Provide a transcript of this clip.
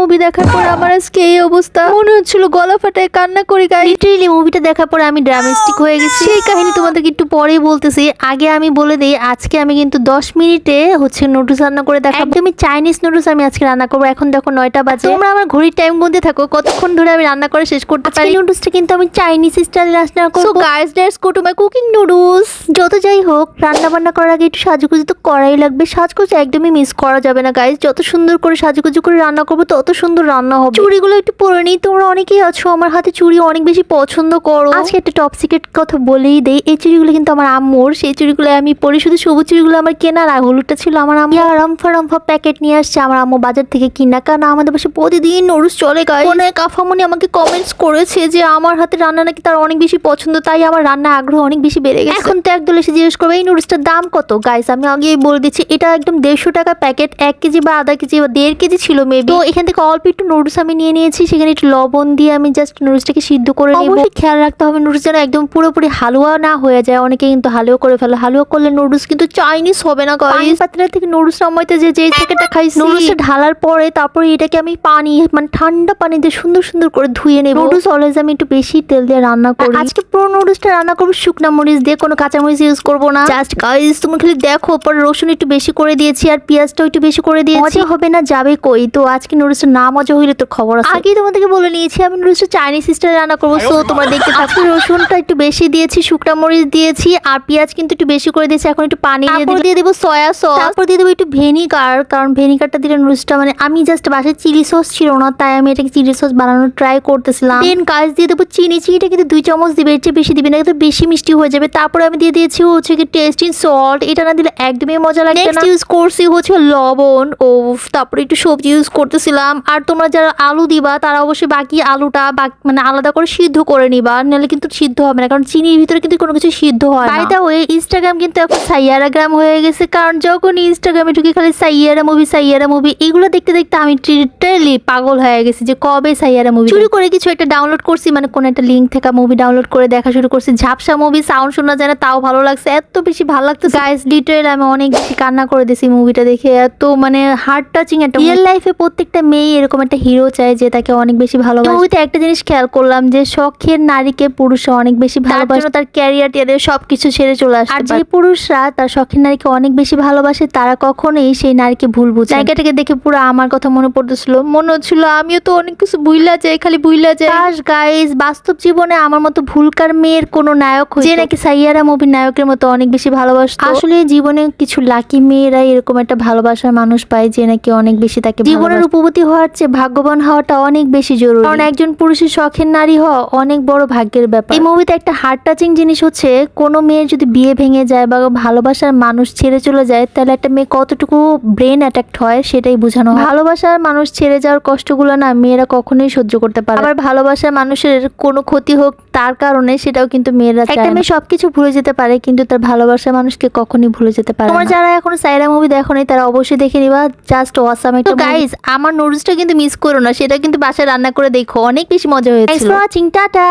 Movie দেখার পর আমার আজকে এই অবস্থা। মনে হচ্ছিল গলা ফাটায় কান্না করি গাইস। লিটারেলি মুভিটা দেখার পর আমি ড্রামাস্টিক হয়ে গেছি। সেই কাহিনী তোমাদেরকে একটু পরেই বলতেছি। আগে আমি বলে দিই, আজকে আমি কিন্তু 10 মিনিটে নুডলস রান্না করে দেখাবো। একদমই চাইনিজ নুডলস আমি আজকে রান্না করবো। এখন দেখো 9টা বাজে। তোমরা আমার ঘড়ির টাইম গুনতে থাকো কতক্ষণ ধরে আমি রান্না করে শেষ করতে পারি। নুডলসটা কিন্তু আমি চাইনিজ স্টাইলে রান্না করব। So guys, let's go to my cooking noodles. যত যাই হোক, রান্না বান্না করার আগে একটু সাজুগুজু তো করাই লাগবে। সাজগুজু একদমই মিস করা যাবে না গাইস। যত সুন্দর করে সাজুগুজু করে রান্না করবো তত সুন্দর রান্না হবে। চুড়িগুলো একটু পরে নিই। তোমরা অনেকেই আছো আমার হাতে চুড়ি অনেক বেশি পছন্দ করো। আজকে একটা টপ সিক্রেট কথা বলেই দেই, এই চুড়িগুলো কিন্তু আমার আম্মুর। সেই চুড়িগুলো আমি পরি, শুধু সবুজ চুড়িগুলো আমার কেনার, আর হলুদটা ছিল আমার আম্মু। রামফা প্যাকেট নিয়ে আসছে আমার আম্মু বাজার থেকে কিনা, কারণ আমাদের পাশে প্রতিদিন নুডলস চলে গাইস। অনেক আফামনি আমাকে কমেন্টস করেছে যে আমার হাতে রান্না নাকি তার অনেক বেশি পছন্দ, তাই আমার রান্না আগ্রহ অনেক বেশি বেড়ে গেছে। এখন তো একদল এসে জিজ্ঞেস করবে এই নুডলসটার দাম কত। গাইস আমি আগেই বলে দিচ্ছি, এটা একদম 150 টাকা প্যাকেট। 1 কেজি বা আধা কেজি বা 1.5 কেজি ছিল মেবি। তো এখান থেকে অল্প একটু নুডলস আমি নিয়ে নিয়েছি। সেখানে একটু লবণ দিয়ে আমি জাস্ট নুডলসটাকে সিদ্ধ করে নেব। অবশ্যই খেয়াল রাখতে হবে নুডলস যেন একদম পুরোপুরি হালুয়া না হয়ে যায়। অনেকে কিন্তু হালুয়া করে ফেলে। হালুয়া করলে নুডলস কিন্তু চাইনিজ হবে না গাইস। পাতলা থেকে নুডলস নামাইতে যে প্যাকেটটা খাইছি, নুডলসটা ঢালার পরে তারপরে এটাকে আমি পানি মানে ঠান্ডা পানি দিয়ে সুন্দর সুন্দর করে ধুয়ে নেব। নুডলস অলওয়েজ আমি একটু বেশি তেল দিয়ে রান্না করি। আজকে পুরো নুডলসটা রান্না করব শুকনা মরিচ দিয়ে, কোনো কাঁচা মরিচ ইউজ করব না। জাস্ট গাইস তুমি খালি দেখো, পরে রসুন একটু বেশি করে দিয়েছি আর পেঁয়াজটাও একটু বেশি করে দিয়েছি। মজা হবে না যাবে কই। তো আজকে নুডলসটা না মজা হইলে তো খবর আছে। আগেই তোমাদেরকে বলে নিয়েছি আমি নুডলসটা চাইনিজ স্টাইলে রান্না করবো। সো তোমরা দেখতে থাকো। রসুনটা একটু বেশি দিয়েছি, শুকনা মরিচ দিয়েছি আর পেঁয়াজ কিন্তু একটু বেশি করে দিয়েছি। এখন একটু পানি দিয়ে দেবো সয়া সস, তারপর দিয়ে দেবো একটু ভিনিগার, কারণ ভিনিগারটা দিলে নুডলসটা মানে আমি জাস্ট বাসায় চিলি সস ছিল না, তাই আমি এটাকে চিলি সস বানানোর ট্রাই করতেছিলাম। দেন গাইস দিয়ে দেবো চিনি। চিনিটা কিন্তু 2 চামচ দিবে, এর চেয়ে বেশি দিবে না, কিন্তু বেশি মিষ্টি হয়ে যাবে। তারপরে আমি দিয়ে দিয়েছি হচ্ছে কি টেস্টিং সল্ট। এটা না দিলে একদমই মজা লাগবে না। নেক্সট ইউজ করছি হচ্ছে লবণ ও তারপরে একটু সবজি ইউজ করতেছিলাম। আর তোমরা যারা আলু দিবা তারা অবশ্যই বাকি আলুটা মানে আলাদা করে সিদ্ধ করে নিবা, নাহলে কিন্তু সিদ্ধ হবে না, কারণ চিনির ভিতরে কিন্তু কোনো কিছু সিদ্ধ হয় না। বাই দ্য ওয়ে, ইনস্টাগ্রাম কিন্তু এখন সাইয়ারা গ্রাম হয়ে গেছে, কারণ যখন ইনস্টাগ্রামে ঢুকে খালি সাইয়ারা মুভি এগুলো দেখতে দেখতে আমি লিটারালি পাগল হয়ে গেছি যে কবে সাইয়ারা মুভি। চুরি করে কিছু একটা ডাউনলোড করছি, মানে কোন একটা লিঙ্ক থেকে মুভি ডাউনলোড করে দেখা শুরু করছি। ঝাপসা মুভি, সাউন্ড শোনা যায় না, তাও ভালো লাগছে, এত বেশি ভালো লাগতো গাইস। লিটারালি আমি অনেক বেশি কান্না করে দিয়েছি মুভিটা দেখে। এত মানে হার্ট টাচিং একটা। রিয়েল লাইফে প্রত্যেকটা মেয়ে এরকম একটা হিরো চায় যে তাকে অনেক বেশি ভালোবাসে। মুভিতে একটা জিনিস খেয়াল করলাম যে শখের নারীকে পুরুষরা অনেক বেশি ভালোবাসে, তার ক্যারিয়ার সবকিছু ছেড়ে চলে আসে। আর যে পুরুষরা তার শখের নারীকে অনেক বেশি ভালোবাসে তারা কখনোই সেই নারীকে ভুল বুঝে। জায়গাটাকে দেখে পুরো আমার কথা মনে পড়তেছিল, মনে হচ্ছিল আমিও তো অনেক কিছু ভুইলা যাই, খালি ভুইলা যাই। গাইস বাস্তব জীবনে আমার মতো ভুলকার মেয়ের কোনো নায়ক যে নাকি সাইয়ারা মুভির নায়কের মতো অনেক বেশি ভালোবাসতো। আসলে জীবনে কিছু লাকি মেয়েরা এরকম একটা ভালোবাসার মানুষ পায় যে নাকি অনেক বেশি তাকে জীবনের রূপবতী হওয়ার চেয়ে ভাগ্যবান হওয়াটা অনেক বেশি জরুরি, কারণ একজন পুরুষের শখের নারী হওয়া অনেক বড় ভাগ্যের ব্যাপার। এই মুভিতে একটা হার্ট টাচিং জিনিস হচ্ছে, কোনো মেয়ের যদি বিয়ে ভেঙে যায় বা ভালোবাসার মানুষ ছেড়ে চলে যায় তাহলে একটা মেয়ে কতটুকু ব্রেন অ্যাটাক্ট হয় সেটাই বোঝানো হয়। ভালোবাসার মানুষ ছেড়ে যাওয়ার কষ্টগুলো না মেয়েরা কখনোই সহ্য করতে পারে। আবার ভালোবাসার মানুষের কোনো ক্ষতি হোক তার কারণে সেটাও কিন্তু মেয়েরা চায়। একটা মেয়ে সবকিছু ভুলে যেতে পারে কিন্তু তার ভালোবাসার মানুষকে কখনোই ভুলে যেতে পারে না। তোমরা যারা এখনো সাইরা মুভি দেখোনি তারা অবশ্যই দেখে নিবা, জাস্ট অসাম একটা। গাইস আমার নুডলসটা কিন্তু মিস করো না, সেটা কিন্তু বাসায় রান্না করে দেখো, অনেক বেশি মজা হয়েছিল। Thanks for watching, tata.